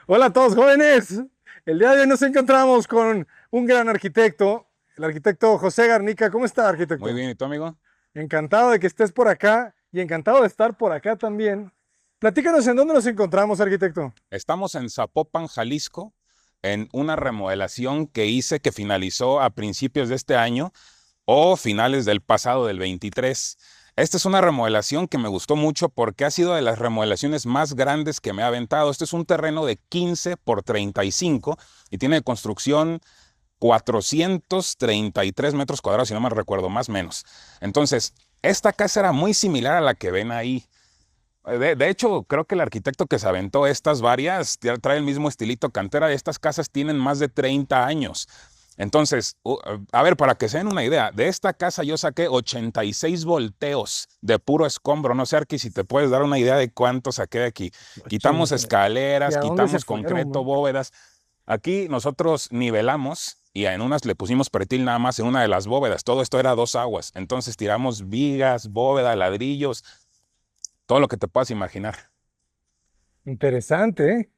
Hola a todos jóvenes. El día de hoy nos encontramos con un gran arquitecto, el arquitecto José Garnica. ¿Cómo está, Muy arquitecto? bien, ¿y tú, amigo? Encantado de que estés por acá y encantado de estar por acá también. Platícanos en dónde nos encontramos, arquitecto. Estamos en Zapopan, Jalisco, en una remodelación que hice que finalizó a principios de este año o finales del pasado, del 23. Esta es una remodelación que me gustó mucho porque ha sido de las remodelaciones más grandes que me ha aventado. Este es un terreno de 15 por 35 y tiene de construcción 433 metros cuadrados, si no me recuerdo, más o menos. Entonces, esta casa era muy similar a la que ven ahí. De hecho, creo que el arquitecto que se aventó estas varias trae el mismo estilito cantera. Estas casas tienen más de 30 años. Entonces, a ver, para que se den una idea, de esta casa yo saqué 86 volteos de puro escombro. No sé, Arqui, si te puedes dar una idea de cuánto saqué de aquí. Quitamos 80. ¿Y escaleras, a dónde se quitamos fueron, concreto, man? bóvedas. Aquí nosotros nivelamos y en unas le pusimos pretil nada más en una de las bóvedas. Todo esto era dos aguas. Entonces tiramos vigas, bóveda, ladrillos, todo lo que te puedas imaginar. Interesante, ¿eh?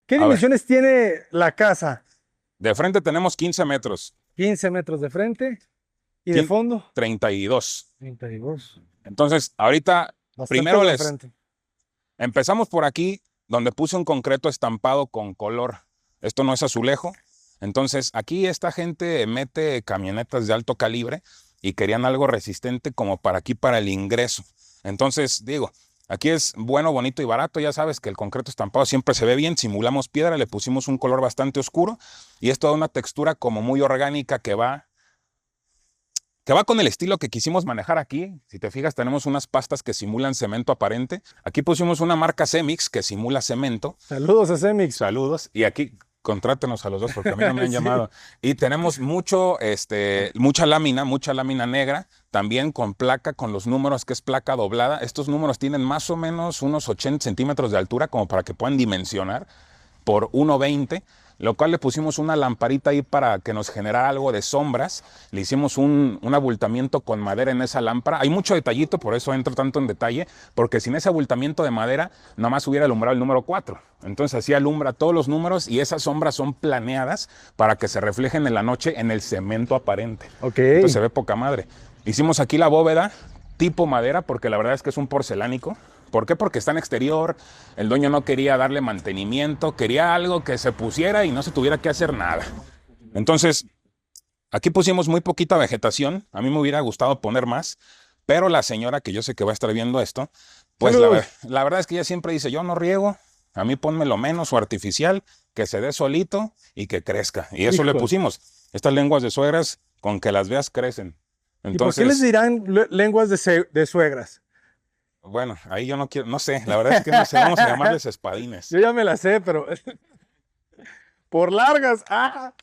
¿Qué A ver, dimensiones tiene la casa? de frente tenemos 15 metros, 15 metros de frente y de fondo. 32. 32. Entonces, ahorita, Bastante primero buen les frente. empezamos por aquí, donde puse un concreto estampado con color. Esto no es azulejo. Entonces, aquí esta gente mete camionetas de alto calibre y querían algo resistente como para aquí, para el ingreso. Entonces, digo, aquí es bueno, bonito y barato. Ya sabes que el concreto estampado siempre se ve bien. Simulamos piedra, le pusimos un color bastante oscuro y esto da una textura como muy orgánica que va con el estilo que quisimos manejar aquí. Si te fijas, tenemos unas pastas que simulan cemento aparente. Aquí pusimos una marca Cemix que simula cemento. Saludos a Cemix. Saludos. Y aquí contrátenos a los dos porque a mí no me han Sí. llamado. Y tenemos mucha lámina negra, también con placa, con los números, que es placa doblada. Estos números tienen más o menos unos 80 centímetros de altura, como para que puedan dimensionar por 1.20, lo cual le pusimos una lamparita ahí para que nos generara algo de sombras. Le hicimos un abultamiento con madera en esa lámpara. Hay mucho detallito, por eso entro tanto en detalle, porque sin ese abultamiento de madera, nada más hubiera alumbrado el número 4. Entonces así alumbra todos los números y esas sombras son planeadas para que se reflejen en la noche en el cemento aparente. Ok. Entonces se ve poca madre. Hicimos aquí la bóveda tipo madera, porque la verdad es que es un porcelánico. ¿Por qué? Porque está en exterior, el dueño no quería darle mantenimiento, quería algo que se pusiera y no se tuviera que hacer nada. Entonces, aquí pusimos muy poquita vegetación, a mí me hubiera gustado poner más, pero la señora, que yo sé que va a estar viendo esto, pues Saludos. la verdad es que ella siempre dice, yo no riego, a mí ponme lo menos o artificial, que se dé solito y que crezca. Y eso le Híjole. pusimos. Estas lenguas de suegras, con que las veas, crecen. ¿Y por qué les Entonces, dirán lenguas de suegras? bueno, ahí yo no quiero, no sé, la verdad es que no sé, vamos a llamarles Yo espadines. ya me la sé, pero por largas. ¡Ah!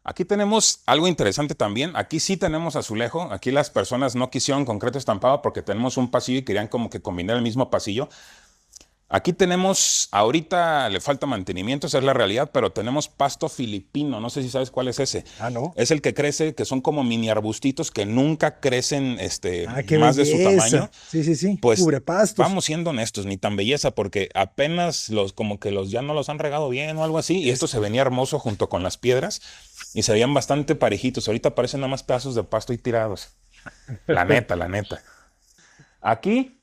Aquí tenemos algo interesante también. Aquí sí tenemos azulejo. Aquí las personas no quisieron concreto estampado porque tenemos un pasillo y querían como que combinar el mismo pasillo. Aquí tenemos, ahorita le falta mantenimiento, esa es la realidad, pero tenemos pasto filipino. No sé si sabes cuál es ese. Ah, no. Es el que crece, que son como mini arbustitos que nunca crecen Ah, qué más de su tamaño. belleza. Sí, sí, sí. Pues Cubre pastos. vamos siendo honestos, ni tan belleza, porque apenas como que los ya no los han regado bien o algo así, y esto se venía hermoso junto con las piedras y se veían bastante parejitos. Ahorita parecen nada más pedazos de pasto y tirados. La neta, la neta. Aquí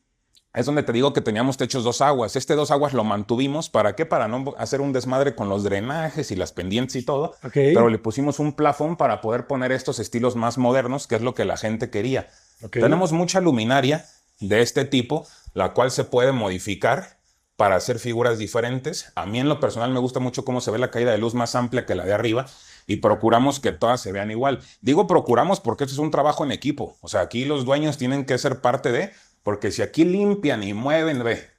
es donde te digo que teníamos techos dos aguas. Este dos aguas lo mantuvimos. ¿Para qué? Para no hacer un desmadre con los drenajes y las pendientes y todo. Ok, Pero le pusimos un plafón para poder poner estos estilos más modernos, que es lo que la gente quería. ok. Tenemos mucha luminaria de este tipo, la cual se puede modificar para hacer figuras diferentes. A mí en lo personal me gusta mucho cómo se ve la caída de luz más amplia que la de arriba y procuramos que todas se vean igual. Digo procuramos porque esto es un trabajo en equipo. O sea, aquí los dueños tienen que ser parte de, porque si aquí limpian y mueven, ve,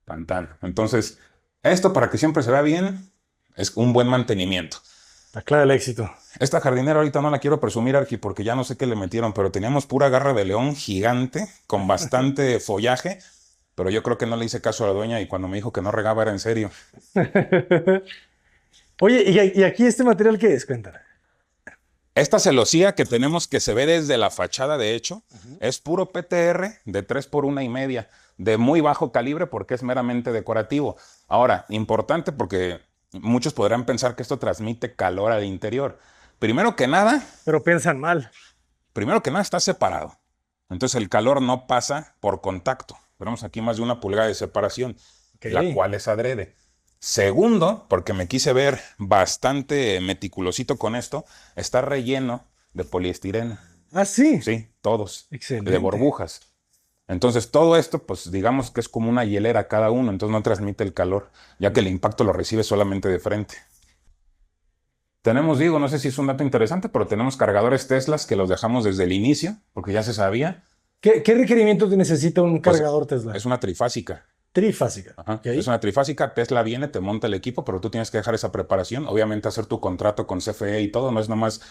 tan tan. Entonces, esto para que siempre se vea bien es un buen mantenimiento. La clave del éxito. Esta jardinera ahorita no la quiero presumir aquí porque ya no sé qué le metieron, pero teníamos pura garra de león gigante con bastante follaje, pero yo creo que no le hice caso a la dueña y cuando me dijo que no regaba era en serio. Oye, ¿y aquí este material qué es? Cuéntame. Esta celosía que tenemos que se ve desde la fachada, de hecho, es puro PTR de 3 por 1,5, de muy bajo calibre porque es meramente decorativo. Ahora, importante porque muchos podrán pensar que esto transmite calor al interior. Primero que nada, Pero piensan mal. está separado. Entonces el calor no pasa por contacto. Tenemos aquí más de 1 pulgada de separación, Ok. la cual es adrede. Segundo, porque me quise ver bastante meticulosito con esto, está relleno de poliestireno. Ah, sí. Sí, todos. Excelente. De burbujas. Entonces todo esto, pues digamos que es como una hielera cada uno, entonces no transmite el calor, ya que el impacto lo recibe solamente de frente. Tenemos, digo, no sé si es un dato interesante, pero tenemos cargadores Teslas que los dejamos desde el inicio, porque ya se sabía. ¿Qué requerimientos necesita un Pues, cargador Tesla? es una trifásica. Trifásica. Ajá. Ok. Es una trifásica, Tesla viene, te monta el equipo, pero tú tienes que dejar esa preparación, obviamente hacer tu contrato con CFE y todo, no es nomás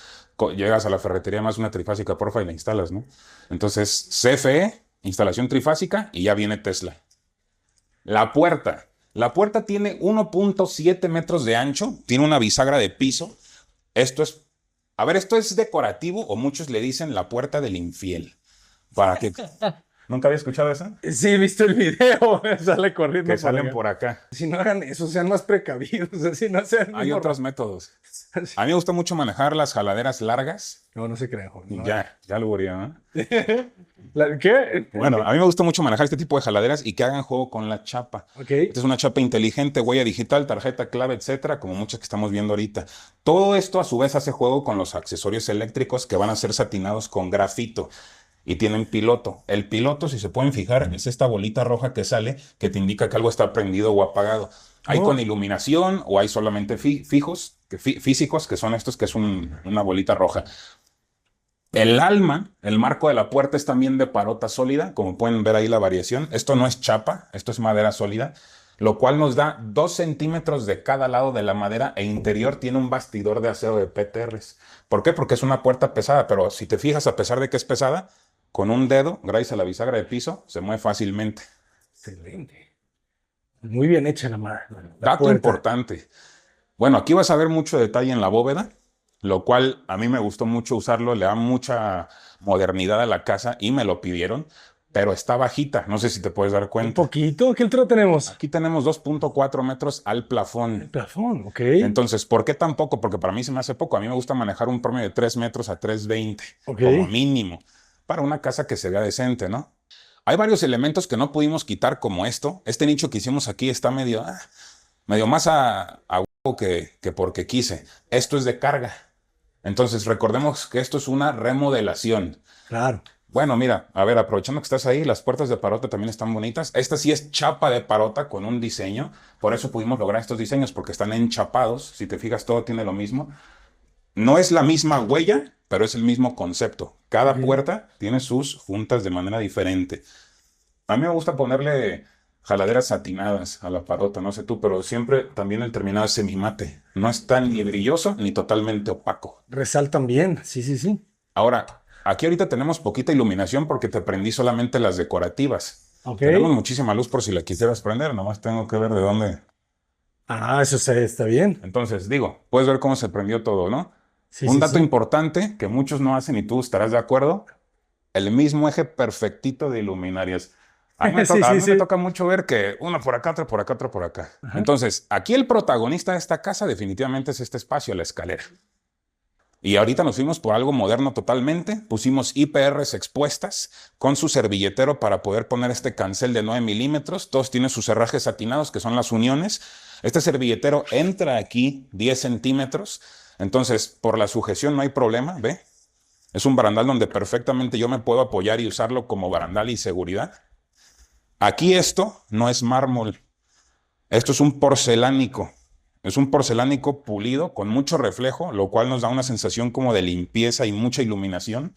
llegas a la ferretería más una trifásica, porfa, y la instalas, ¿no? Entonces, CFE, instalación trifásica y ya viene Tesla. La puerta tiene 1.7 metros de ancho, tiene una bisagra de piso. Esto es decorativo o muchos le dicen la puerta del infiel. Para que ¿Nunca había escuchado eso? Sí, he visto el video. Sale corriendo Que salen acá. por acá. Si no hagan eso, sean más precavidos. Así no sean. Hay otros métodos. Sí. A mí me gusta mucho manejar las jaladeras largas. No, no se crean, joven. No. Ya lo vería, ¿no? ¿Qué? Bueno, a mí me gusta mucho manejar este tipo de jaladeras y que hagan juego con la chapa. Ok. Esta es una chapa inteligente, huella digital, tarjeta clave, etcétera, como muchas que estamos viendo ahorita. Todo esto a su vez hace juego con los accesorios eléctricos que van a ser satinados con grafito y tienen piloto. El piloto, si se pueden fijar, es esta bolita roja que sale que te indica que algo está prendido o apagado. Hay Oh. con iluminación o hay solamente físicos, que son estos, que es una bolita roja. El marco de la puerta es también de parota sólida, como pueden ver ahí la variación. Esto no es chapa, esto es madera sólida, lo cual nos da 2 centímetros de cada lado de la madera e interior tiene un bastidor de acero de PTRs. ¿Por qué? Porque es una puerta pesada, pero si te fijas, a pesar de que es pesada, con un dedo, gracias a la bisagra de piso, se mueve fácilmente. Excelente. Muy bien hecha la Dato puerta. importante. Bueno, aquí vas a ver mucho detalle en la bóveda, lo cual a mí me gustó mucho usarlo, le da mucha modernidad a la casa y me lo pidieron, pero está bajita, no sé si te puedes dar Un cuenta. poquito. ¿Qué altura tenemos? Aquí tenemos 2.4 metros al El plafón. plafón, ok. Entonces, ¿por qué tan poco? Porque para mí se me hace poco. A mí me gusta manejar un promedio de 3 metros a 3.20, Ok. como mínimo, para una casa que se vea decente, ¿no? Hay varios elementos que no pudimos quitar como esto. Este nicho que hicimos aquí está medio más a huevo que porque quise. Esto es de carga. Entonces, recordemos que esto es una remodelación. Claro. Bueno, mira, a ver, aprovechando que estás ahí, las puertas de parota también están bonitas. Esta sí es chapa de parota con un diseño. Por eso pudimos lograr estos diseños, porque están enchapados. Si te fijas, todo tiene lo mismo. No es la misma huella, pero es el mismo concepto. Cada Ok. puerta tiene sus juntas de manera diferente. A mí me gusta ponerle jaladeras satinadas a la parota, no sé tú, pero siempre también el terminado es semimate. No está ni brilloso ni totalmente opaco. Resaltan bien. Sí, sí, sí. Ahora, aquí ahorita tenemos poquita iluminación porque te prendí solamente las decorativas. Ok. Tenemos muchísima luz por si la quisieras prender, nomás tengo que ver de dónde. Ah, eso está bien. Entonces, digo, puedes ver cómo se prendió todo, ¿no? Sí, Un sí, dato sí. importante que muchos no hacen y tú estarás de acuerdo, el mismo eje perfectito de iluminarias. A mí me Sí, toca, a sí, mí me sí. toca mucho ver que uno por acá, otro por acá, otro por acá. Ajá. Entonces, aquí el protagonista de esta casa definitivamente es este espacio, la escalera. Y ahorita nos fuimos por algo moderno totalmente. Pusimos IPRs expuestas con su servilletero para poder poner este cancel de 9 milímetros. Todos tienen sus herrajes satinados, que son las uniones. Este servilletero entra aquí 10 centímetros. Entonces, por la sujeción no hay problema, ¿ve? Es un barandal donde perfectamente yo me puedo apoyar y usarlo como barandal y seguridad. Aquí esto no es mármol. Esto es un porcelánico. Es un porcelánico pulido con mucho reflejo, lo cual nos da una sensación como de limpieza y mucha iluminación.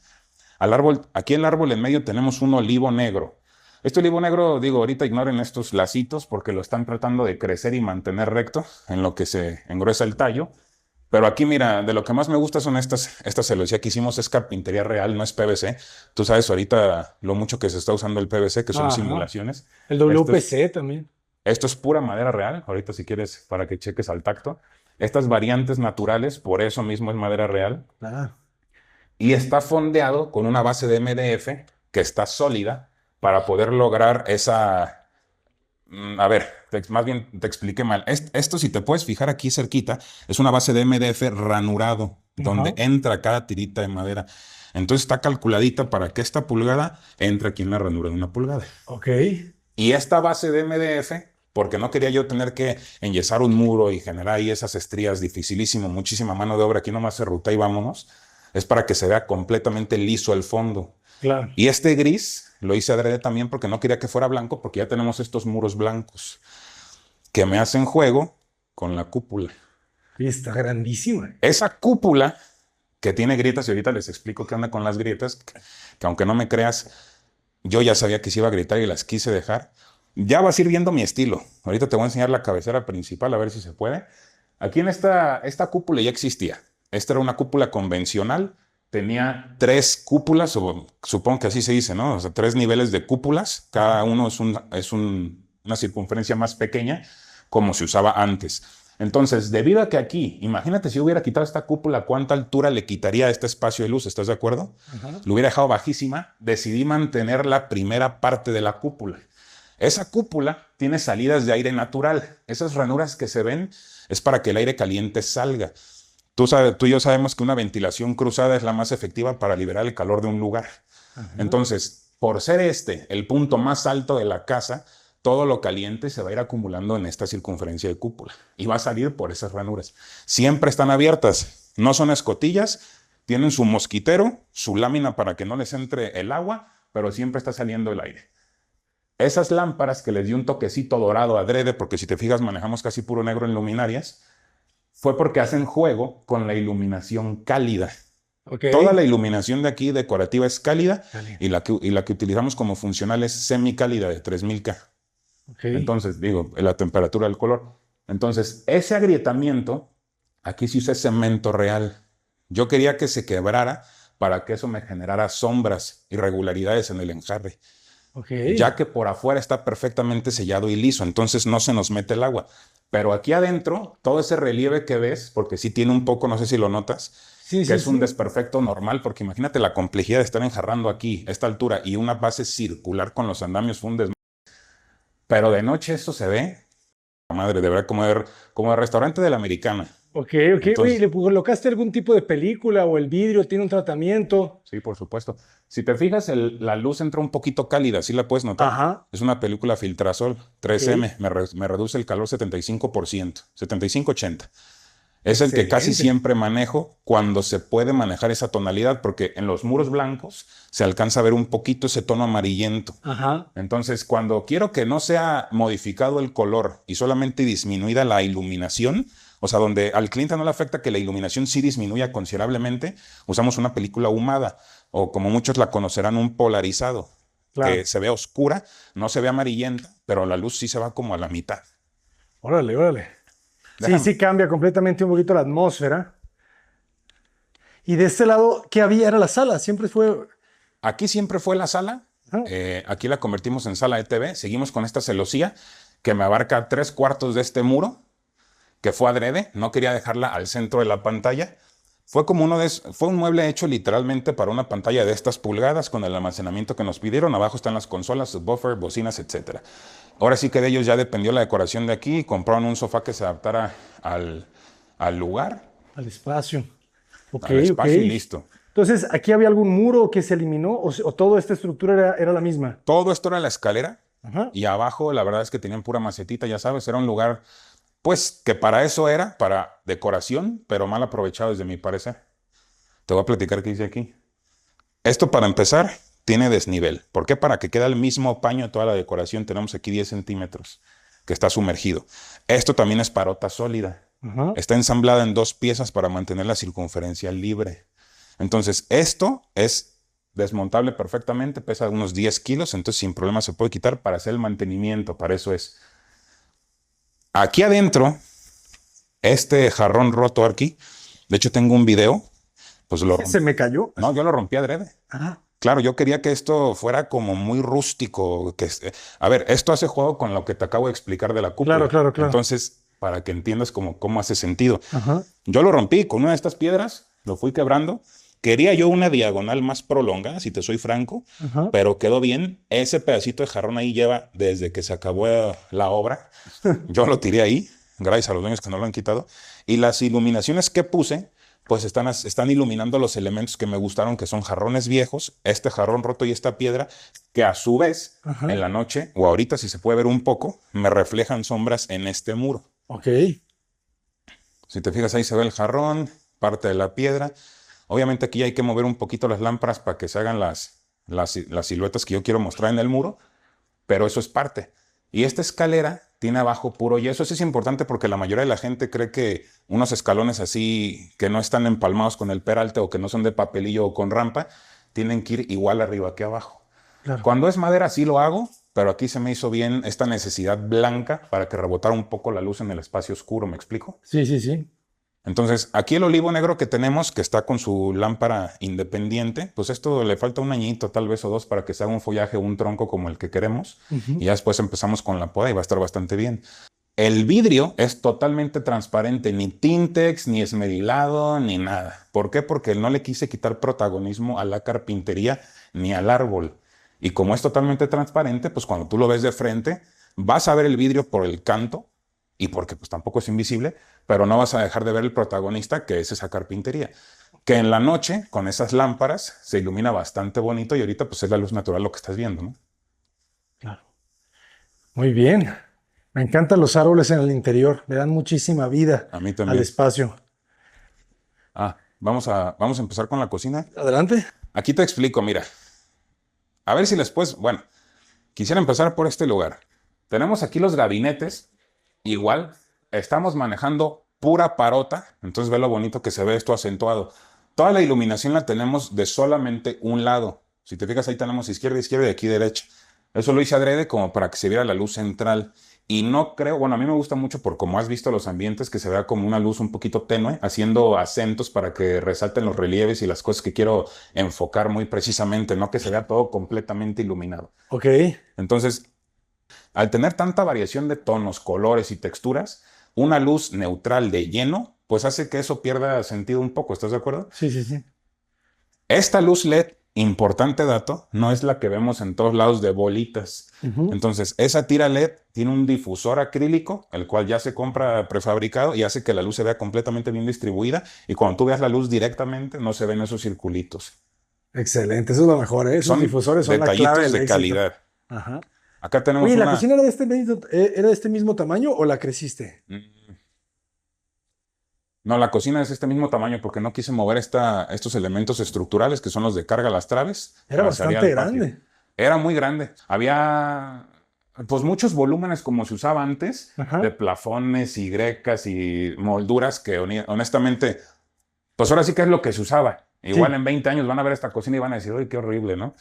Aquí el árbol en medio tenemos un olivo negro. Este olivo negro, digo, ahorita ignoren estos lacitos porque lo están tratando de crecer y mantener recto en lo que se engruesa el tallo. Pero aquí, mira, de lo que más me gusta son estas celosías que hicimos, es carpintería real, no es PVC. Tú sabes ahorita lo mucho que se está usando el PVC, que son Ajá. simulaciones. El Esto es- WPC también. Esto es pura madera real, ahorita si quieres para que cheques al tacto. estas variantes naturales, por eso mismo es madera real. Claro. Y está fondeado con una base de MDF que está sólida para poder lograr esa... A ver, más bien te expliqué mal. Esto, si te puedes fijar aquí cerquita, es una base de MDF ranurado, donde Ajá. entra cada tirita de madera. Entonces está calculadita para que esta pulgada entre aquí en la ranura de una pulgada. Ok. Y esta base de MDF, porque no quería yo tener que enyesar un muro y generar ahí esas estrías, dificilísimo, muchísima mano de obra, aquí nomás se ruta y vámonos, es para que se vea completamente liso el fondo. Claro. Y este gris lo hice adrede también porque no quería que fuera blanco, porque ya tenemos estos muros blancos que me hacen juego con la cúpula. Y está grandísima. Esa cúpula que tiene grietas, y ahorita les explico qué onda con las grietas, que aunque no me creas, yo ya sabía que se iba a gritar y las quise dejar. Ya vas a ir viendo mi estilo. Ahorita te voy a enseñar la cabecera principal, a ver si se puede. Aquí en esta cúpula ya existía. Esta era una cúpula convencional. Tenía 3 cúpulas, o supongo que así se dice, ¿no? O sea, 3 niveles de cúpulas. Cada uno es una circunferencia más pequeña, como se usaba antes. Entonces, debido a que aquí, imagínate si yo hubiera quitado esta cúpula, ¿cuánta altura le quitaría a este espacio de luz? ¿Estás de acuerdo? Ajá. Lo hubiera dejado bajísima. Decidí mantener la primera parte de la cúpula. Esa cúpula tiene salidas de aire natural. Esas ranuras que se ven es para que el aire caliente salga. Tú y yo sabemos que una ventilación cruzada es la más efectiva para liberar el calor de un lugar. Ajá. Entonces, por ser el punto más alto de la casa, todo lo caliente se va a ir acumulando en esta circunferencia de cúpula y va a salir por esas ranuras. Siempre están abiertas, no son escotillas, tienen su mosquitero, su lámina para que no les entre el agua, pero siempre está saliendo el aire. Esas lámparas que les di un toquecito dorado adrede, porque si te fijas manejamos casi puro negro en luminarias, fue porque hacen juego con la iluminación cálida. Ok. Toda la iluminación de aquí decorativa es cálida Cálida. y la que utilizamos como funcional es semicálida de 3000K. Ok. Entonces, digo, la temperatura del color. Entonces, ese agrietamiento, aquí sí usé cemento real. Yo quería que se quebrara para que eso me generara sombras, irregularidades en el enjarre. Ok. Ya que por afuera está perfectamente sellado y liso, entonces no se nos mete el agua. Pero aquí adentro, todo ese relieve que ves, porque sí tiene un poco, no sé si lo notas, Sí, que sí, es un sí. desperfecto normal, porque imagínate la complejidad de estar enjarrando aquí, esta altura, y una base circular con los andamios fundes. Pero de noche eso se ve, madre, de verdad, como el restaurante de la Americana. Ok, ok. Oye, Entonces, ¿le colocaste algún tipo de película o el vidrio tiene un tratamiento? sí, por supuesto. Si te fijas, la luz entra un poquito cálida, ¿sí la puedes notar? Ajá. Es una película Filtrasol Ok. 3M, me reduce el calor 75%, 75-80. Es el que casi Excelente. siempre manejo cuando se puede manejar esa tonalidad, porque en los muros blancos se alcanza a ver un poquito ese tono amarillento. Ajá. Entonces, cuando quiero que no sea modificado el color y solamente disminuida la iluminación, o sea, donde al cliente no le afecta que la iluminación sí disminuya considerablemente, usamos una película ahumada, o como muchos la conocerán, un polarizado, Claro. que se ve oscura, no se ve amarillenta, pero la luz sí se va como a la mitad. Órale, órale. Sí, Déjame. sí cambia completamente un poquito la atmósfera. Y de este lado, ¿qué había? Era la sala. Siempre fue. Aquí siempre fue la sala, Ajá. aquí la convertimos en sala de TV, seguimos con esta celosía que me abarca 3/4 de este muro, que fue adrede, no quería dejarla al centro de la pantalla. Fue fue un mueble hecho literalmente para una pantalla de estas pulgadas con el almacenamiento que nos pidieron. Abajo están las consolas, buffer, bocinas, etc. Ahora sí que de ellos ya dependió la decoración de aquí. Compraron un sofá que se adaptara al lugar, Al espacio. Ok, al ok. espacio y listo. Entonces, ¿aquí había algún muro que se eliminó o toda esta estructura era la misma? Todo esto era la escalera Ajá. y abajo la verdad es que tenían pura macetita, ya sabes, era un lugar pues que para eso era, para decoración, pero mal aprovechado desde mi parecer. Te voy a platicar qué dice aquí. Esto para empezar tiene desnivel. ¿Por qué? Para que quede el mismo paño toda la decoración. Tenemos aquí 10 centímetros que está sumergido. Esto también es parota sólida. Ajá. Está ensamblada en 2 piezas para mantener la circunferencia libre. Entonces, esto es desmontable perfectamente, pesa unos 10 kilos, entonces sin problema se puede quitar para hacer el mantenimiento, para eso es. Aquí adentro, este jarrón roto aquí, de hecho tengo un video, pues lo rompí. Se me cayó. No, yo lo rompí adrede. Ajá. Claro, yo quería que esto fuera como muy rústico. A ver, esto hace juego con lo que te acabo de explicar de la cúpula. Claro, claro, claro. Entonces, para que entiendas cómo hace sentido. Ajá. Yo lo rompí con una de estas piedras, lo fui quebrando. Quería yo una diagonal más prolongada, si te soy franco, Ajá. pero quedó bien. Ese pedacito de jarrón ahí lleva desde que se acabó la obra. Yo lo tiré ahí, gracias a los dueños que no lo han quitado. Y las iluminaciones que puse, pues están iluminando los elementos que me gustaron, que son jarrones viejos, este jarrón roto y esta piedra, que a su vez, Ajá. en la noche, o ahorita si se puede ver un poco, me reflejan sombras en este muro. Ok. Si te fijas ahí se ve el jarrón, parte de la piedra. Obviamente aquí hay que mover un poquito las lámparas para que se hagan las siluetas que yo quiero mostrar en el muro, pero eso es parte. Y esta escalera tiene abajo puro yeso. Eso es importante porque la mayoría de la gente cree que unos escalones así que no están empalmados con el peralte o que no son de papelillo o con rampa, tienen que ir igual arriba que abajo. Claro. Cuando es madera sí lo hago, pero aquí se me hizo bien esta necesidad blanca para que rebotara un poco la luz en el espacio oscuro, ¿me explico? Sí, sí, sí. Entonces, aquí el olivo negro que tenemos, que está con su lámpara independiente, pues esto le falta un añito, tal vez o dos, para que se haga un follaje o un tronco como el que queremos. Y ya después empezamos con la poda y va a estar bastante bien. El vidrio es totalmente transparente, ni Tintex, ni esmerilado, ni nada. ¿Por qué? Porque no le quise quitar protagonismo a la carpintería ni al árbol. Y como es totalmente transparente, pues cuando tú lo ves de frente, vas a ver el vidrio por el canto, y porque pues tampoco es invisible, pero no vas a dejar de ver el protagonista, que es esa carpintería. Que en la noche, con esas lámparas, se ilumina bastante bonito y ahorita pues es la luz natural lo que estás viendo, ¿no? Claro. Muy bien. Me encantan los árboles en el interior. Le dan muchísima vida A mí al también. espacio. Vamos a empezar con la cocina. Adelante. Aquí te explico, mira. A ver si después, bueno, quisiera empezar por este lugar. Tenemos aquí los gabinetes. Igual, estamos manejando pura parota, entonces ve lo bonito que se ve esto acentuado. Toda la iluminación la tenemos de solamente un lado. Si te fijas, ahí tenemos izquierda, izquierda y aquí derecha. Eso lo hice adrede como para que se viera la luz central. Y no creo, bueno, a mí me gusta mucho por como has visto los ambientes, que se vea como una luz un poquito tenue, haciendo acentos para que resalten los relieves y las cosas que quiero enfocar muy precisamente, no que se vea todo completamente iluminado. Ok. Entonces, al tener tanta variación de tonos, colores y texturas, una luz neutral de lleno, pues hace que eso pierda sentido un poco, ¿estás de acuerdo? Sí, sí, sí. Esta luz LED, importante dato, no es la que vemos en todos lados de bolitas. Entonces, esa tira LED tiene un difusor acrílico, el cual ya se compra prefabricado y hace que la luz se vea completamente bien distribuida y cuando tú veas la luz directamente no se ven esos circulitos. Excelente, eso es lo mejor, ¿eh? Esos Son difusores son la clave detallitos del de éxito. calidad. Ajá. Acá tenemos Oye, ¿la una... cocina era de este mismo tamaño o la creciste? No, la cocina es este mismo tamaño porque no quise mover estos elementos estructurales que son los de carga, las traves. Era para salir bastante al patio. grande. Era muy grande. Había pues muchos volúmenes como se usaba antes, Ajá. de plafones y grecas y molduras que honestamente, pues ahora sí que es lo que se usaba. Igual Sí. en 20 años van a ver esta cocina y van a decir, uy, qué horrible, ¿no?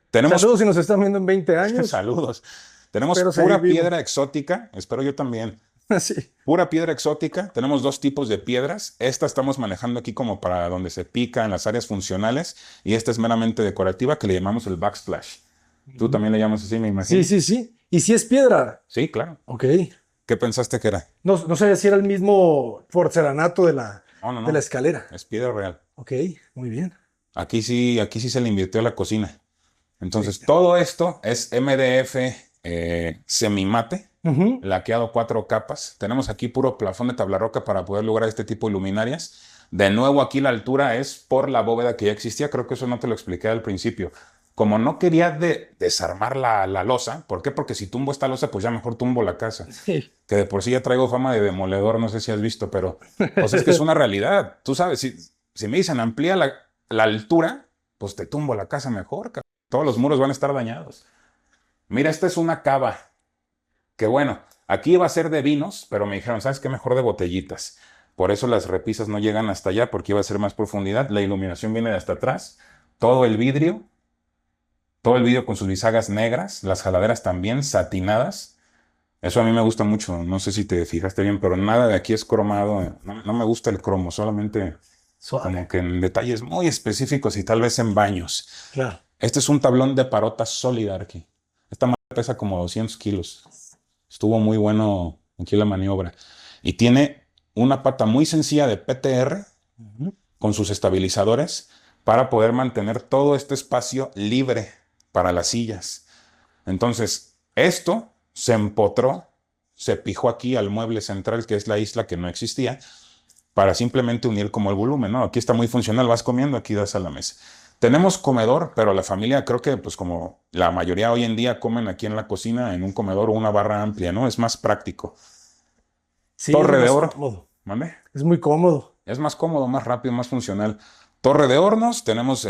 Tenemos Saludos si nos están viendo en 20 años. saludos. Tenemos Espero pura seguir vivo. piedra exótica, espero yo también. Sí. Pura piedra exótica, tenemos dos tipos de piedras. Esta estamos manejando aquí como para donde se pica en las áreas funcionales y esta es meramente decorativa que le llamamos el backsplash. Tú también le llamas así, me imagino. Sí, sí, sí. ¿Y si es piedra? Sí, claro. Ok. ¿Qué pensaste que era? No sabía si era el mismo porcelanato de No, no, de la no. escalera. Es piedra real. Ok, muy bien. Aquí sí se le invirtió a la cocina. Entonces, Sí. todo esto es MDF semimate, Ujú. laqueado 4 capas. Tenemos aquí puro plafón de tabla roca para poder lograr este tipo de luminarias. De nuevo, aquí la altura es por la bóveda que ya existía. Creo que eso no te lo expliqué al principio. Como no quería desarmar la losa, ¿por qué? Porque si tumbo esta losa, pues ya mejor tumbo la casa. Sí. Que de por sí ya traigo fama de demoledor, no sé si has visto, pero pues es que es una realidad. Tú sabes, si me dicen amplía la altura, pues te tumbo la casa mejor, cabrón. Todos los muros van a estar dañados. Mira, esta es una cava, que bueno, aquí iba a ser de vinos, pero me dijeron, ¿sabes qué? Mejor de botellitas. Por eso las repisas no llegan hasta allá, porque iba a ser más profundidad. La iluminación viene de hasta atrás. Todo el vidrio con sus bisagras negras, las jaladeras también satinadas. Eso a mí me gusta mucho. No sé si te fijaste bien, pero nada de aquí es cromado. No me gusta el cromo, solamente Suave. como que en detalles muy específicos y tal vez en baños. Claro. Este es un tablón de parota sólida aquí. Esta madre pesa como 200 kilos. Estuvo muy bueno aquí la maniobra. Y tiene una pata muy sencilla de PTR con sus estabilizadores para poder mantener todo este espacio libre para las sillas. Entonces, esto se empotró, se pijó aquí al mueble central, que es la isla que no existía, para simplemente unir como el volumen, ¿no? Aquí está muy funcional, vas comiendo, aquí das a la mesa. Tenemos comedor, pero la familia creo que pues como la mayoría hoy en día comen aquí en la cocina en un comedor o una barra amplia, ¿no? Es más práctico. Sí, es Torre de más oro. cómodo. ¿Mande? Es muy cómodo. Es más cómodo, más rápido, más funcional. Torre de hornos, tenemos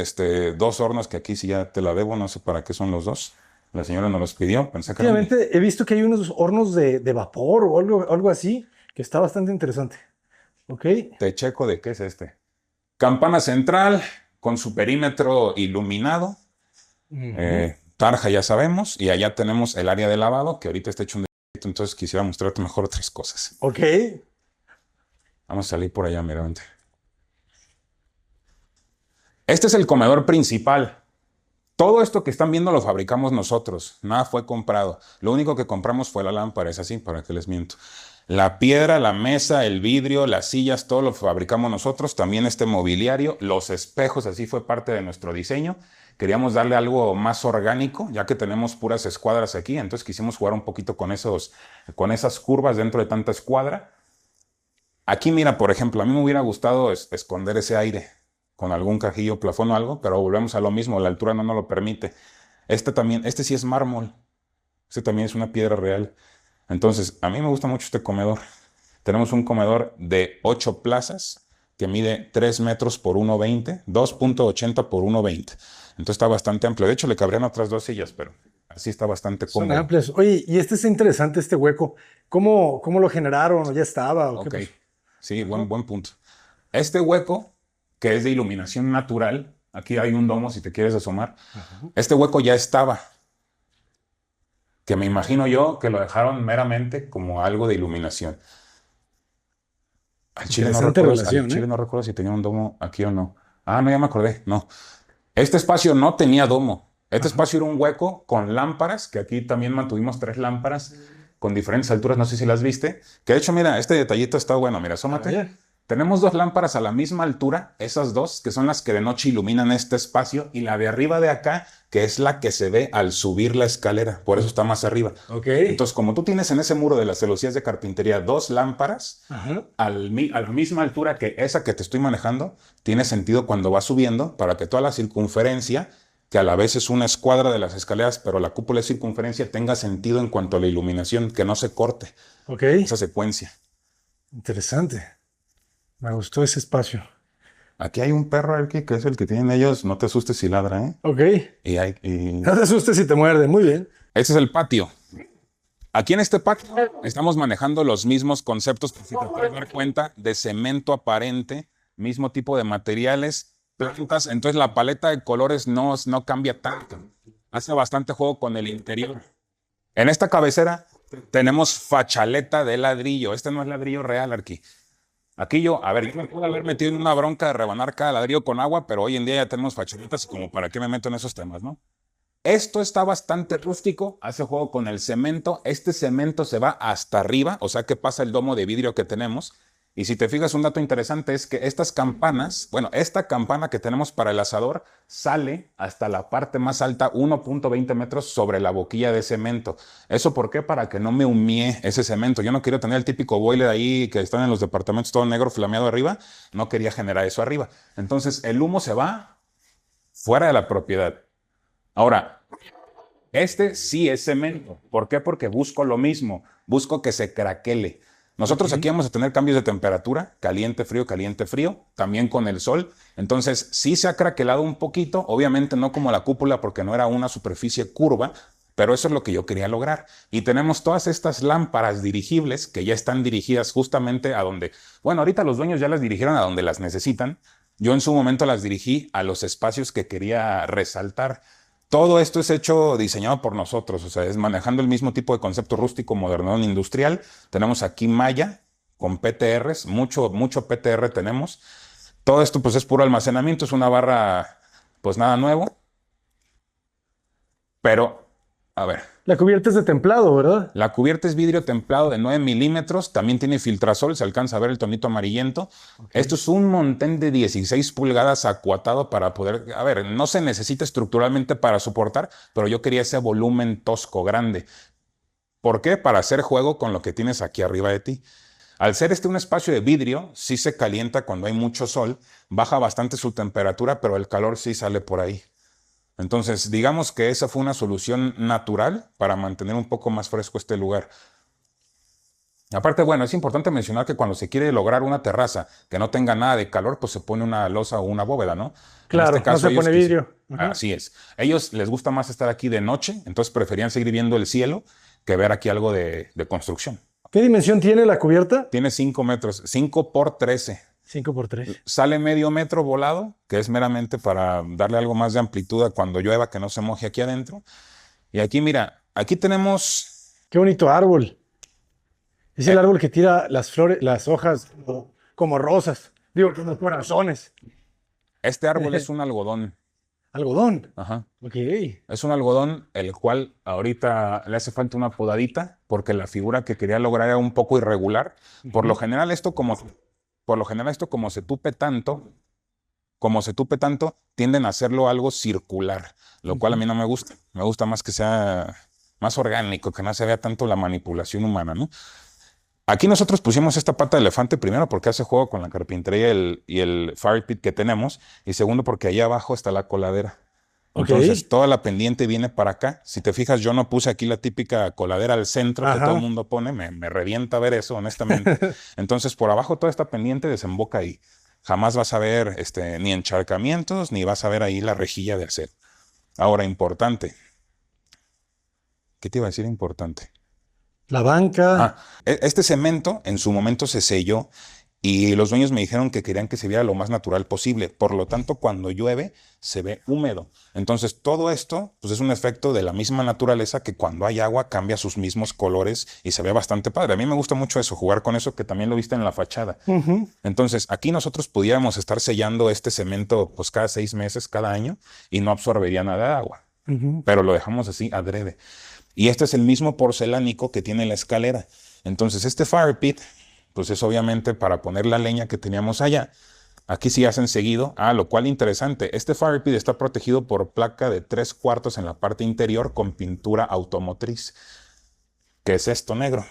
dos hornos que aquí sí ya te la debo, no sé para qué son los dos. La señora nos los pidió, pensé que eran Últimamente he visto que hay unos hornos de vapor o algo así, que está bastante interesante. ¿Ok? te checo de qué es este. Campana central con su perímetro iluminado. Ujú. Tarja ya sabemos, y allá tenemos el área de lavado, que ahorita está hecho un defecto, entonces quisiera mostrarte mejor otras cosas. Ok. Vamos a salir por allá, mira, vente. Este es el comedor principal. Todo esto que están viendo lo fabricamos nosotros, nada fue comprado. Lo único que compramos fue la lámpara, es así, para que les miento. La piedra, la mesa, el vidrio, las sillas, todo lo fabricamos nosotros. También este mobiliario, los espejos, así fue parte de nuestro diseño. Queríamos darle algo más orgánico, ya que tenemos puras escuadras aquí, entonces quisimos jugar un poquito con esas curvas dentro de tanta escuadra. Aquí, mira, por ejemplo, a mí me hubiera gustado esconder ese aire con algún cajillo, plafón o algo, pero volvemos a lo mismo, la altura no nos lo permite. Este también, este sí es mármol, este también es una piedra real. Entonces, a mí me gusta mucho este comedor. Tenemos un comedor de 8 plazas que mide 3 metros por 1,20, 2,80 por 1,20. Entonces está bastante amplio. De hecho, le cabrían otras 2 sillas, pero así está bastante Son cómodo. amplias. Oye, y este es interesante, este hueco. ¿Cómo lo generaron? ¿O ya estaba? ¿O qué Ok, pasó? sí, Ajá. buen punto. Este hueco, que es de iluminación natural, aquí hay un domo si te quieres asomar. Ajá. Este hueco ya estaba, que me imagino yo que lo dejaron meramente como algo de iluminación. Interesante Al relación, chile ¿eh? no recuerdo si tenía un domo aquí o no. Ah, no, ya me acordé, no. Este espacio no tenía domo. Este Ajá. espacio era un hueco con lámparas, que aquí también mantuvimos 3 lámparas con diferentes alturas, no sé si las viste. Que de hecho, mira, este detallito está bueno, mira, A asómate. ver. Tenemos 2 lámparas a la misma altura, esas dos, que son las que de noche iluminan este espacio, y la de arriba de acá, que es la que se ve al subir la escalera, por eso está más arriba. Ok. Entonces, como tú tienes en ese muro de las celosías de carpintería 2 lámparas, Ajá. a la misma altura que esa que te estoy manejando, tiene sentido cuando va subiendo para que toda la circunferencia, que a la vez es una escuadra de las escaleras, pero la cúpula es circunferencia, tenga sentido en cuanto a la iluminación, que no se corte Ok. esa secuencia. Interesante. Me gustó ese espacio. Aquí hay un perro aquí que es el que tienen ellos, no te asustes si ladra, ¿eh? Ok. Y No te asustes si te muerde. Muy bien. ese es el patio. Aquí en este patio estamos manejando los mismos conceptos, que si te puedes dar cuenta, de cemento aparente, mismo tipo de materiales, plantas, entonces la paleta de colores no cambia tanto. Hace bastante juego con el interior. En esta cabecera tenemos fachaleta de ladrillo. Este no es ladrillo real, aquí. Aquí yo me puedo haber metido en una bronca de rebanar cada ladrillo con agua, pero hoy en día ya tenemos fachaletas, como para qué me meto en esos temas, ¿no? Esto está bastante rústico, hace juego con el cemento. Este cemento se va hasta arriba, o sea que pasa el domo de vidrio que tenemos. Y si te fijas, un dato interesante es que estas campanas, bueno, esta campana que tenemos para el asador sale hasta la parte más alta, 1,20 metros sobre la boquilla de cemento. ¿Eso por qué? Para que no me humee ese cemento. Yo no quiero tener el típico boiler ahí que están en los departamentos todo negro flameado arriba. No quería generar eso arriba. Entonces el humo se va fuera de la propiedad. Ahora, este sí es cemento. ¿Por qué? Porque busco lo mismo. Busco que se craquele. Nosotros aquí Ok. vamos a tener cambios de temperatura, caliente, frío, también con el sol. Entonces, sí se ha craquelado un poquito, obviamente no como la cúpula porque no era una superficie curva, pero eso es lo que yo quería lograr. Y tenemos todas estas lámparas dirigibles que ya están dirigidas justamente a donde, bueno, ahorita los dueños ya las dirigieron a donde las necesitan. Yo en su momento las dirigí a los espacios que quería resaltar. Todo esto es diseñado por nosotros, o sea, es manejando el mismo tipo de concepto rústico, modernón, industrial. Tenemos aquí malla con PTRs, mucho PTR tenemos. Todo esto pues es puro almacenamiento, es una barra pues nada nuevo, pero a ver, La cubierta es de templado, ¿verdad? La cubierta es vidrio templado de 9 milímetros, también tiene filtrasol, se alcanza a ver el tonito amarillento. Esto es un montón de 16 pulgadas acuatado para poder, a ver, no se necesita estructuralmente para soportar, pero yo quería ese volumen tosco grande. ¿Por qué? Para hacer juego con lo que tienes aquí arriba de ti. Al ser un espacio de vidrio, sí se calienta cuando hay mucho sol, baja bastante su temperatura, pero el calor sí sale por ahí. Entonces, digamos que esa fue una solución natural para mantener un poco más fresco este lugar. Aparte, bueno, es importante mencionar que cuando se quiere lograr una terraza que no tenga nada de calor, pues se pone una losa o una bóveda, ¿no? En Claro, este no caso, se pone vidrio. Ajá. así es. Ellos les gusta más estar aquí de noche, entonces preferían seguir viendo el cielo que ver aquí algo de construcción. ¿Qué dimensión tiene la cubierta? Tiene 5 metros, 5 por 13. 5 por 3. Sale medio metro volado, que es meramente para darle algo más de amplitud a cuando llueva, que no se moje aquí adentro. Y aquí, mira, aquí tenemos Qué bonito árbol. Es el árbol que tira las flores, las hojas como rosas. Digo, como corazones. este árbol es un algodón. Algodón. Ajá. Ok. Es un algodón el cual ahorita le hace falta una podadita porque la figura que quería lograr era un poco irregular. Por lo general esto como se tupe tanto, tienden a hacerlo algo circular, lo cual a mí no me gusta. Me gusta más que sea más orgánico, que no se vea tanto la manipulación humana, ¿no? Aquí nosotros pusimos esta pata de elefante primero porque hace juego con la carpintería y el fire pit que tenemos, y segundo porque allá abajo está la coladera. Ok. Entonces toda la pendiente viene para acá. Si te fijas, yo no puse aquí la típica coladera al centro que Ajá. todo el mundo pone. Me revienta ver eso, honestamente. Entonces por abajo toda esta pendiente desemboca ahí. Jamás vas a ver ni encharcamientos, ni vas a ver ahí la rejilla de acero. Ahora, importante. ¿Qué te iba a decir importante? La banca. Este cemento en su momento se selló y los dueños me dijeron que querían que se viera lo más natural posible. Por lo tanto, cuando llueve, se ve húmedo. Entonces, todo esto pues, es un efecto de la misma naturaleza que cuando hay agua cambia sus mismos colores y se ve bastante padre. A mí me gusta mucho eso, jugar con eso, que también lo viste en la fachada. Entonces, aquí nosotros pudiéramos estar sellando este cemento pues cada 6 meses, cada año, y no absorbería nada de agua. Pero lo dejamos así adrede. Y este es el mismo porcelánico que tiene la escalera. Entonces, este fire pit, pues es obviamente para poner la leña que teníamos allá. Aquí sí hacen seguido. Lo cual interesante. Este fire pit está protegido por placa de 3/4 en la parte interior con pintura automotriz. ¿Qué es esto negro?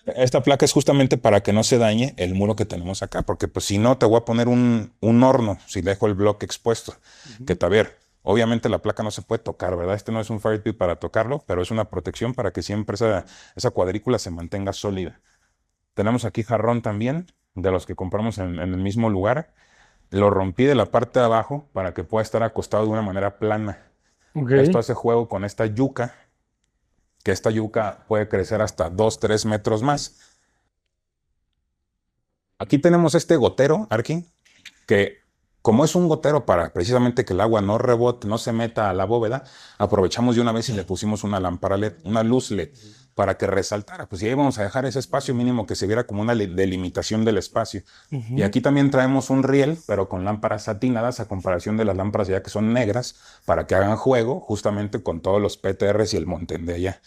Esta placa es justamente para que no se dañe el muro que tenemos acá, porque pues si no te voy a poner un horno si dejo el bloque expuesto. Que a ver, obviamente la placa no se puede tocar, ¿verdad? Este no es un fire pit para tocarlo, pero es una protección para que siempre esa cuadrícula se mantenga sólida. Tenemos aquí jarrón también, de los que compramos en el mismo lugar. Lo rompí de la parte de abajo para que pueda estar acostado de una manera plana. Ok. Esto hace juego con esta yuca, que esta yuca puede crecer hasta 2-3 metros más. Aquí tenemos este gotero, Arkin, que como es un gotero para precisamente que el agua no rebote, no se meta a la bóveda, aprovechamos de una vez y le pusimos una lámpara LED, una luz LED, para que resaltara. Pues ya íbamos a dejar ese espacio mínimo que se viera como una delimitación del espacio. Y aquí también traemos un riel, pero con lámparas satinadas a comparación de las lámparas ya que son negras, para que hagan juego justamente con todos los PTRs y el montón de allá.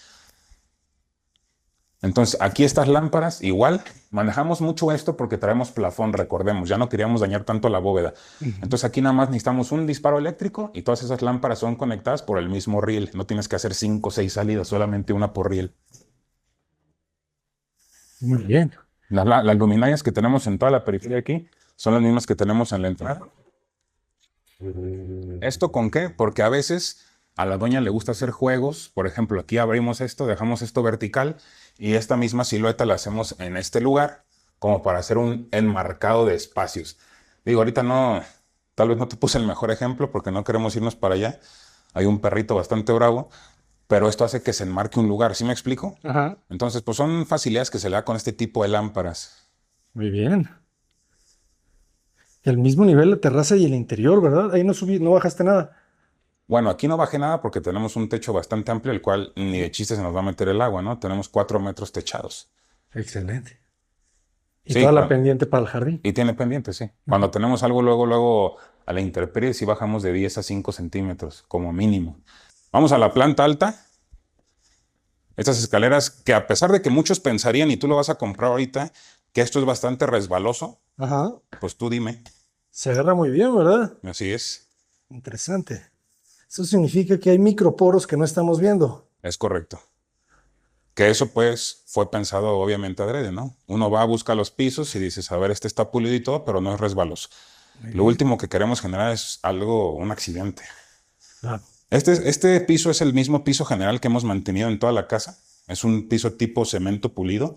Entonces, aquí estas lámparas, igual, manejamos mucho esto porque traemos plafón, recordemos, ya no queríamos dañar tanto la bóveda. Entonces, aquí nada más necesitamos un disparo eléctrico y todas esas lámparas son conectadas por el mismo riel. No tienes que hacer 5 o 6 salidas, solamente una por riel. Muy bien. Las luminarias que tenemos en toda la periferia aquí son las mismas que tenemos en la entrada. ¿Esto con qué? Porque a veces a la doña le gusta hacer juegos. Por ejemplo, aquí abrimos esto, dejamos esto vertical y esta misma silueta la hacemos en este lugar como para hacer un enmarcado de espacios. Digo, ahorita no, tal vez no te puse el mejor ejemplo porque no queremos irnos para allá. Hay un perrito bastante bravo, pero esto hace que se enmarque un lugar. ¿Sí me explico? Ajá. Entonces, pues son facilidades que se le da con este tipo de lámparas. Muy bien. Y al mismo nivel la terraza y el interior, ¿verdad? Ahí no subí, no bajaste nada. Bueno, aquí no bajé nada porque tenemos un techo bastante amplio, el cual ni de chiste se nos va a meter el agua, ¿no? Tenemos 4 metros techados. Excelente. Y Sí, toda la pendiente para el jardín. y tiene pendiente, sí. Cuando tenemos algo luego a la intemperie, sí bajamos de 10 a 5 centímetros, como mínimo. Vamos a la planta alta. Estas escaleras que a pesar de que muchos pensarían, y tú lo vas a comprar ahorita, que esto es bastante resbaloso, Ajá. pues tú dime. Se agarra muy bien, ¿verdad? Así es. Interesante. Eso significa que hay microporos que no estamos viendo. Es correcto. Que eso pues fue pensado obviamente adrede, ¿no? Uno va a buscar los pisos y dices, a ver, este está pulido y todo, pero no es resbaloso. Lo último que queremos generar es algo, un accidente. Claro. Este piso es el mismo piso general que hemos mantenido en toda la casa. Es un piso tipo cemento pulido.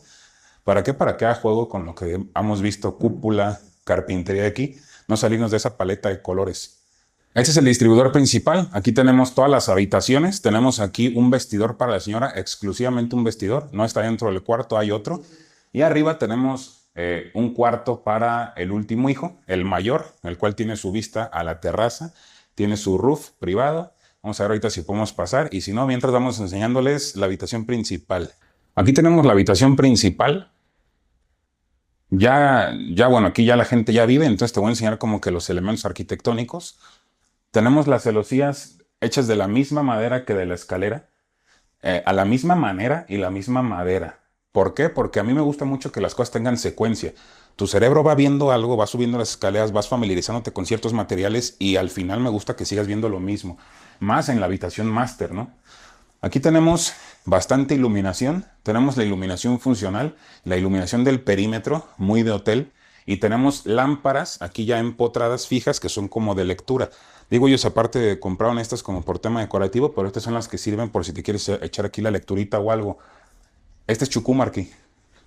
¿Para qué? Para que haga juego con lo que hemos visto, cúpula, carpintería aquí, no salirnos de esa paleta de colores. Este es el distribuidor principal. Aquí tenemos todas las habitaciones. Tenemos aquí un vestidor para la señora, exclusivamente un vestidor. No está dentro del cuarto, hay otro. Y arriba tenemos un cuarto para el último hijo, el mayor, el cual tiene su vista a la terraza, tiene su roof privado. Vamos a ver ahorita si podemos pasar. Y si no, mientras vamos enseñándoles la habitación principal. Aquí tenemos la habitación principal. Bueno, aquí ya la gente ya vive, entonces te voy a enseñar como que los elementos arquitectónicos. Tenemos las celosías hechas de la misma madera que de la escalera, a la misma manera y la misma madera. ¿Por qué? Porque a mí me gusta mucho que las cosas tengan secuencia. Tu cerebro va viendo algo, va subiendo las escaleras, vas familiarizándote con ciertos materiales y al final me gusta que sigas viendo lo mismo. Más en la habitación máster, ¿no? Aquí tenemos bastante iluminación. Tenemos la iluminación funcional, la iluminación del perímetro, muy de hotel. Y tenemos lámparas aquí ya empotradas fijas que son como de lectura. Digo ellos aparte compraron estas como por tema decorativo, pero estas son las que sirven por si te quieres echar aquí la lecturita o algo. Este es chucum aquí.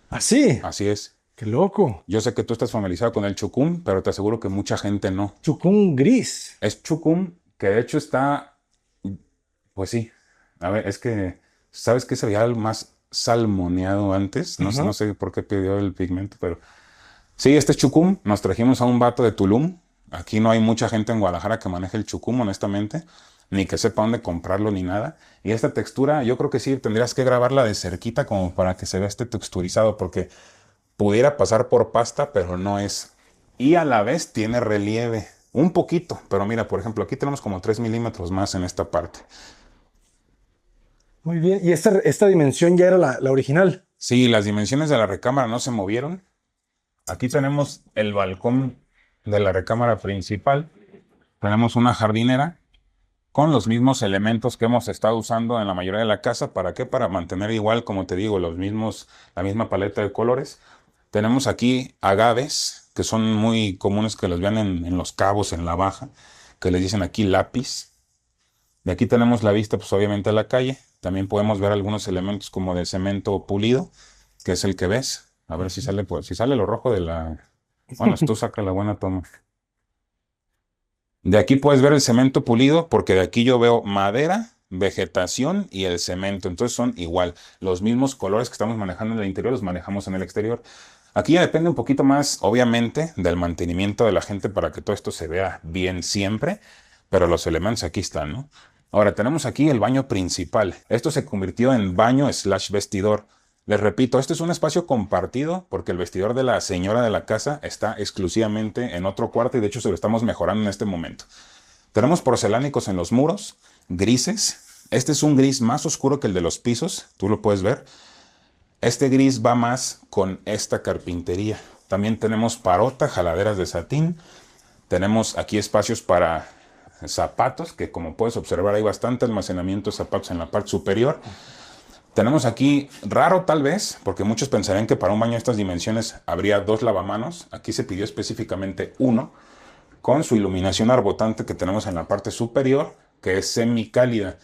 ¿Ah, sí? Así es. ¡Qué loco! Yo sé que tú estás familiarizado con el chucum, pero te aseguro que mucha gente no. Chucún gris. Es chucum que de hecho está, pues sí. A ver, es que, ¿sabes qué se veía más salmoneado antes? Ajá. No sé por qué pidió el pigmento, pero sí, este es chucum. Nos trajimos a un vato de Tulum. Aquí no hay mucha gente en Guadalajara que maneje el chucum, honestamente, ni que sepa dónde comprarlo ni nada. Y esta textura, yo creo que sí, tendrías que grabarla de cerquita como para que se vea este texturizado, porque pudiera pasar por pasta, pero no es. Y a la vez tiene relieve, un poquito, pero mira, por ejemplo, aquí tenemos como 3 milímetros más en esta parte. Muy bien. ¿Y esta dimensión ya era la original? Sí, las dimensiones de la recámara no se movieron. Aquí tenemos el balcón de la recámara principal. Tenemos una jardinera con los mismos elementos que hemos estado usando en la mayoría de la casa. ¿Para qué? Para mantener igual, como te digo, la misma paleta de colores. Tenemos aquí agaves, que son muy comunes que los vean en Los Cabos, en La Baja, que les dicen aquí lápiz. De aquí tenemos la vista, pues obviamente a la calle. También podemos ver algunos elementos como de cemento pulido, que es el que ves. A ver si sale, pues, si sale lo rojo de la... Bueno, tú saca la buena toma. De aquí puedes ver el cemento pulido, porque de aquí yo veo madera, vegetación y el cemento. Entonces son igual. Los mismos colores que estamos manejando en el interior los manejamos en el exterior. Aquí ya depende un poquito más, obviamente, del mantenimiento de la gente para que todo esto se vea bien siempre, pero los elementos aquí están, ¿no? Ahora tenemos aquí el baño principal. Esto se convirtió en baño / vestidor. Les repito, este es un espacio compartido porque el vestidor de la señora de la casa está exclusivamente en otro cuarto y de hecho se lo estamos mejorando en este momento. Tenemos porcelánicos en los muros, grises. Este es un gris más oscuro que el de los pisos, tú lo puedes ver. Este gris va más con esta carpintería. También tenemos parota, jaladeras de satín. Tenemos aquí espacios para zapatos, que como puedes observar hay bastante almacenamiento de zapatos en la parte superior. Tenemos aquí, raro tal vez, porque muchos pensarían que para un baño de estas dimensiones habría 2 lavamanos. Aquí se pidió específicamente uno, con su iluminación arbotante que tenemos en la parte superior, que es semicálida.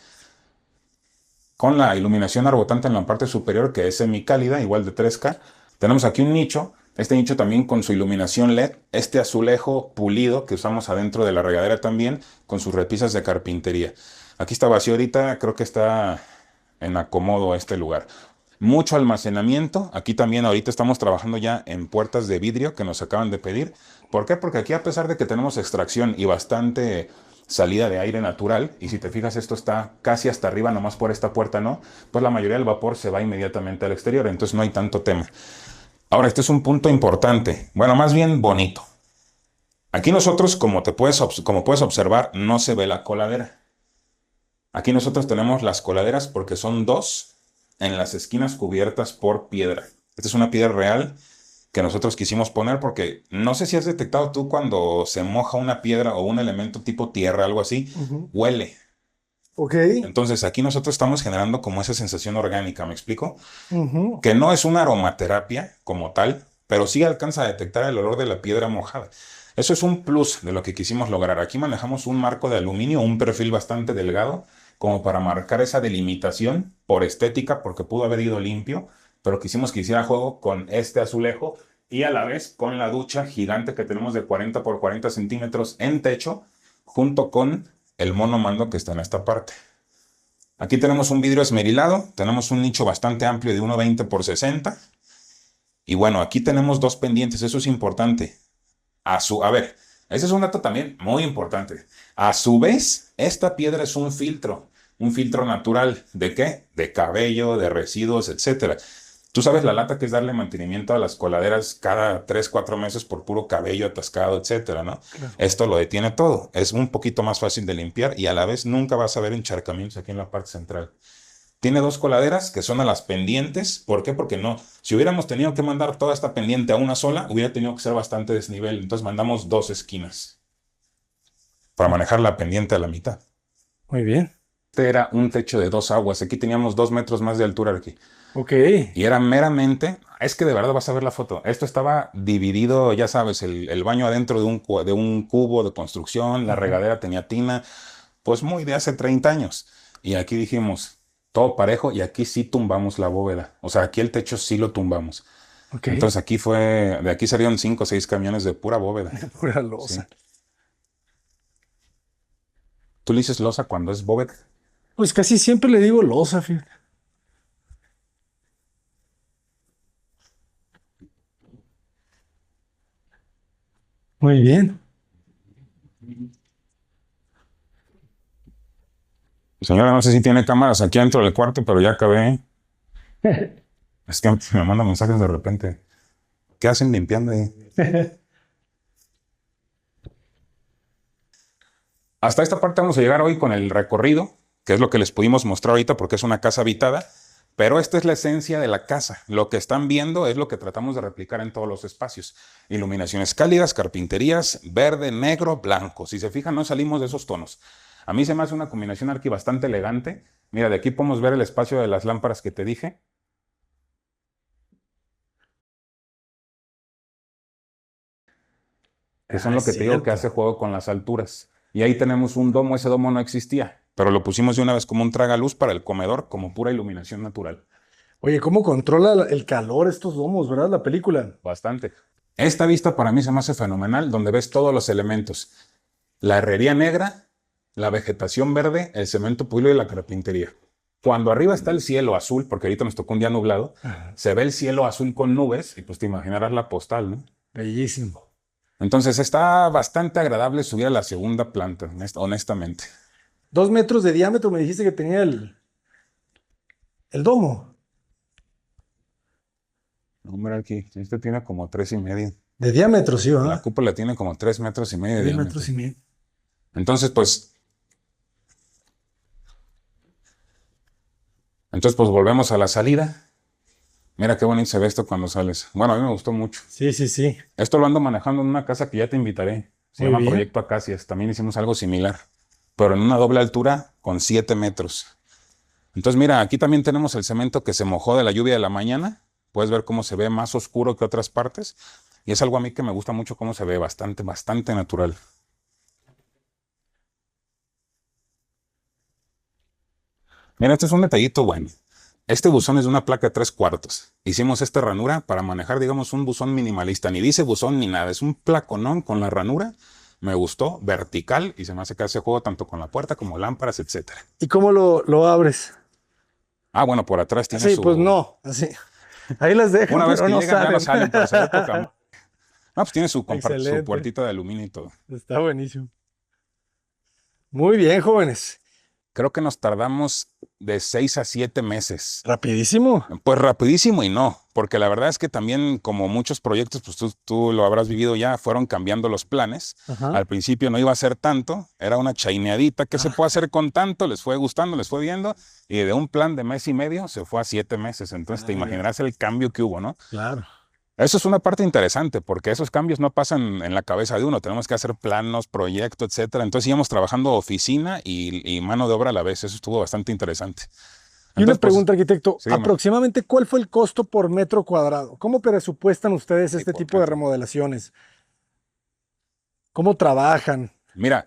Con la iluminación arbotante en la parte superior, que es semicálida, igual de 3K. Tenemos aquí un nicho. Este nicho también con su iluminación LED. Este azulejo pulido que usamos adentro de la regadera también, con sus repisas de carpintería. Aquí está vacío ahorita, creo que está en acomodo este lugar. Mucho almacenamiento. Aquí también ahorita estamos trabajando ya en puertas de vidrio que nos acaban de pedir. ¿Por qué? Porque aquí a pesar de que tenemos extracción y bastante salida de aire natural, y si te fijas esto está casi hasta arriba, nomás por esta puerta no, pues la mayoría del vapor se va inmediatamente al exterior, entonces no hay tanto tema. Ahora, este es un punto importante, bueno, más bien bonito. Aquí nosotros, como puedes observar, no se ve la coladera. Aquí nosotros tenemos las coladeras porque son 2 en las esquinas cubiertas por piedra. Esta es una piedra real que nosotros quisimos poner porque no sé si has detectado tú cuando se moja una piedra o un elemento tipo tierra, algo así, Ujú. huele. Ok. Entonces aquí nosotros estamos generando como esa sensación orgánica, ¿me explico? Ujú. Que no es una aromaterapia como tal, pero sí alcanza a detectar el olor de la piedra mojada. Eso es un plus de lo que quisimos lograr. Aquí manejamos un marco de aluminio, un perfil bastante delgado, como para marcar esa delimitación por estética, porque pudo haber ido limpio, pero quisimos que hiciera juego con este azulejo y a la vez con la ducha gigante que tenemos de 40 por 40 centímetros en techo, junto con el mono mando que está en esta parte. Aquí tenemos un vidrio esmerilado, tenemos un nicho bastante amplio de 1,20 por 60. Y bueno, aquí tenemos dos pendientes, eso es importante. A ver, ese es un dato también muy importante. A su vez, esta piedra es un filtro natural. ¿De qué? De cabello, de residuos, etcétera. Tú sabes la lata que es darle mantenimiento a las coladeras cada 3, 4 meses por puro cabello atascado, etcétera, ¿no? Claro. Esto lo detiene todo. Es un poquito más fácil de limpiar y a la vez nunca vas a ver encharcamientos aquí en la parte central. Tiene dos coladeras que son a las pendientes. ¿Por qué? Porque no. Si hubiéramos tenido que mandar toda esta pendiente a una sola, hubiera tenido que ser bastante desnivel. Entonces mandamos dos esquinas para manejar la pendiente a la mitad. Muy bien. Este era un techo de 2 aguas. Aquí teníamos 2 metros más de altura aquí. Ok. Y era meramente, es que de verdad vas a ver la foto. Esto estaba dividido, ya sabes, el baño adentro de un cubo de construcción, la Ujú. regadera tenía tina, pues muy de hace 30 años. Y aquí dijimos, todo parejo y aquí sí tumbamos la bóveda. O sea, aquí el techo sí lo tumbamos. Ok. Entonces de aquí salieron 5 o 6 camiones de pura bóveda. Pura Sí. losa. ¿Tú le dices losa cuando es bóveda? Pues casi siempre le digo losa, fíjate. Muy bien. Señora, no sé si tiene cámaras aquí dentro del cuarto, pero ya acabé. Es que me manda mensajes de repente. ¿Qué hacen limpiando ahí? Hasta esta parte vamos a llegar hoy con el recorrido, que es lo que les pudimos mostrar ahorita porque es una casa habitada, pero esta es la esencia de la casa. Lo que están viendo es lo que tratamos de replicar en todos los espacios. Iluminaciones cálidas, carpinterías, verde, negro, blanco. Si se fijan, no salimos de esos tonos. A mí se me hace una combinación aquí bastante elegante. Mira, de aquí podemos ver el espacio de las lámparas que te dije. Que son Ah, lo es que te digo que cierto. hace juego con las alturas. Y ahí tenemos un domo, ese domo no existía, pero lo pusimos de una vez como un tragaluz para el comedor, como pura iluminación natural. Oye, ¿cómo controla el calor estos domos, verdad? La película. Bastante. Esta vista para mí se me hace fenomenal, donde ves todos los elementos. La herrería negra, la vegetación verde, el cemento pulido y la carpintería. Cuando arriba está el cielo azul, porque ahorita nos tocó un día nublado, Ajá. se ve el cielo azul con nubes y pues te imaginarás la postal, ¿no? Bellísimo. Entonces está bastante agradable subir a la segunda planta, honestamente. 2 metros de diámetro me dijiste que tenía el domo. Hombre, aquí, este tiene como 3,5. De diámetro, sí, La ¿verdad? cúpula tiene como 3,5 metros de 3 metros diámetro. y medio. Entonces, pues volvemos a la salida. Mira qué bonito se ve esto cuando sales. Bueno, a mí me gustó mucho. Sí, sí, sí. Esto lo ando manejando en una casa que ya te invitaré. Se Muy llama bien. Proyecto Acacias. También hicimos algo similar, pero en una doble altura con 7 metros. Entonces, mira, aquí también tenemos el cemento que se mojó de la lluvia de la mañana. Puedes ver cómo se ve más oscuro que otras partes. Y es algo a mí que me gusta mucho cómo se ve, bastante, bastante natural. Mira, este es un detallito bueno. Este buzón es de una placa de 3/4. Hicimos esta ranura para manejar, digamos, un buzón minimalista. Ni dice buzón ni nada. Es un placonón con la ranura. Me gustó, vertical, y se me hace que hace juego tanto con la puerta como lámparas, etcétera. ¿Y cómo lo abres? Ah, bueno, por atrás tiene Así, pues su... no. Así. Ahí las dejan, Una vez pero que no llegan ya no salen. salen, pero se ve poca... No, pues tiene su Excelente. puertita de aluminio y todo. Está buenísimo. Muy bien, jóvenes. Creo que nos tardamos de 6 a 7 meses. Rapidísimo. Pues rapidísimo y no, porque la verdad es que también como muchos proyectos, pues tú lo habrás vivido ya, fueron cambiando los planes. Ajá. Al principio no iba a ser tanto, era una chaineadita. ¿Qué se puede hacer con tanto? Les fue gustando, les fue viendo, y de un plan de mes y medio se fue a 7 meses. Entonces te imaginarás el cambio que hubo, ¿no? Claro. Eso es una parte interesante, porque esos cambios no pasan en la cabeza de uno. Tenemos que hacer planos, proyectos, etcétera. Entonces íbamos trabajando oficina y mano de obra a la vez. Eso estuvo bastante interesante. Y una Entonces, pues, pregunta, arquitecto, sí, dime. aproximadamente, ¿cuál fue el costo por metro cuadrado? ¿Cómo presupuestan ustedes este por tipo de metro. remodelaciones? ¿Cómo trabajan? Mira,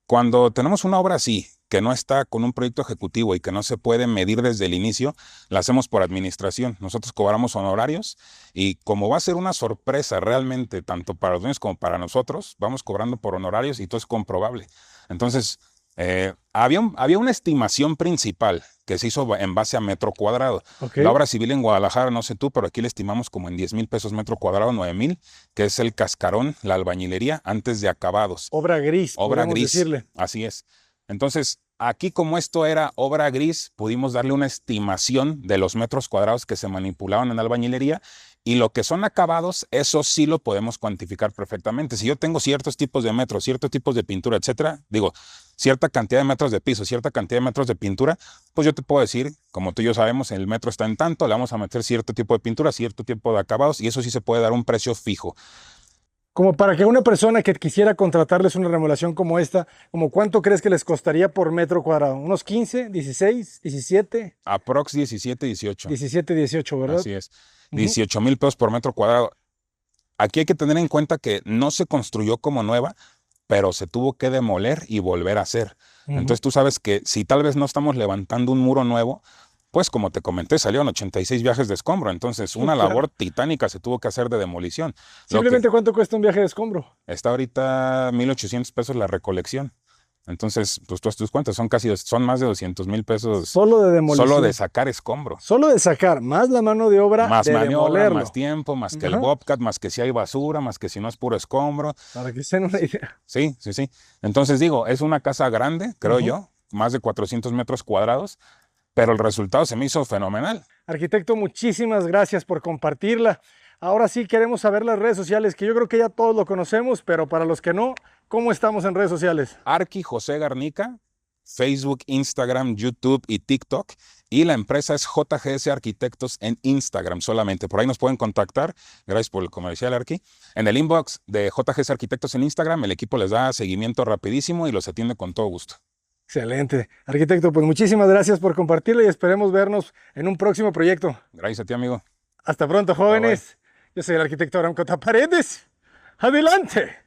cuando tenemos una obra así, que no está con un proyecto ejecutivo y que no se puede medir desde el inicio, la hacemos por administración. Nosotros cobramos honorarios y como va a ser una sorpresa realmente, tanto para los dueños como para nosotros, vamos cobrando por honorarios y todo es comprobable. Entonces, había una estimación principal que se hizo en base a metro cuadrado. Ok. La obra civil en Guadalajara, no sé tú, pero aquí le estimamos como en 10,000 pesos metro cuadrado, 9,000, que es el cascarón, la albañilería, antes de acabados. Obra gris, Obra podemos gris, decirle. así es. Entonces, aquí como esto era obra gris, pudimos darle una estimación de los metros cuadrados que se manipulaban en albañilería y lo que son acabados, eso sí lo podemos cuantificar perfectamente. Si yo tengo ciertos tipos de metros, ciertos tipos de pintura, etcétera, digo, cierta cantidad de metros de piso, cierta cantidad de metros de pintura, pues yo te puedo decir, como tú y yo sabemos, el metro está en tanto, le vamos a meter cierto tipo de pintura, cierto tipo de acabados y eso sí se puede dar un precio fijo. Como para que una persona que quisiera contratarles una remodelación como esta, ¿como cuánto crees que les costaría por metro cuadrado? ¿Unos 15, 16, 17, Aprox 17, 18. 17, 18, ¿verdad? Así es. Ujú. 18,000 pesos por metro cuadrado. Aquí hay que tener en cuenta que no se construyó como nueva, pero se tuvo que demoler y volver a hacer. Ujú. Entonces tú sabes que si tal vez no estamos levantando un muro nuevo, pues como te comenté, salieron 86 viajes de escombro. Entonces una Claro. labor titánica se tuvo que hacer de demolición. Lo que Simplemente, ¿cuánto cuesta un viaje de escombro? está ahorita 1,800 pesos la recolección. Entonces, pues tú haz tus cuentas, son más de 200,000 pesos Solo de demolición. solo de sacar escombro. Solo de sacar, más la mano de obra Más de maniobra, demolerlo. más tiempo, más que el Ajá. Bobcat, más que si hay basura, más que si no es puro escombro. Para que se den una idea. Sí, sí, sí. Entonces digo, es una casa grande, creo Ujú. yo, más de 400 metros cuadrados, pero el resultado se me hizo fenomenal. Arquitecto, muchísimas gracias por compartirla. Ahora sí queremos saber las redes sociales, que yo creo que ya todos lo conocemos, pero para los que no, ¿cómo estamos en redes sociales? Arqui José Garnica, Facebook, Instagram, YouTube y TikTok. Y la empresa es JGS Arquitectos en Instagram solamente. Por ahí nos pueden contactar. Gracias por el comercial, Arqui. En el inbox de JGS Arquitectos en Instagram, el equipo les da seguimiento rapidísimo y los atiende con todo gusto. Excelente. Arquitecto, pues muchísimas gracias por compartirla y esperemos vernos en un próximo proyecto. Gracias a ti, amigo. Hasta pronto, jóvenes. Yo soy el arquitecto Abraham Cota Paredes. ¡Adelante!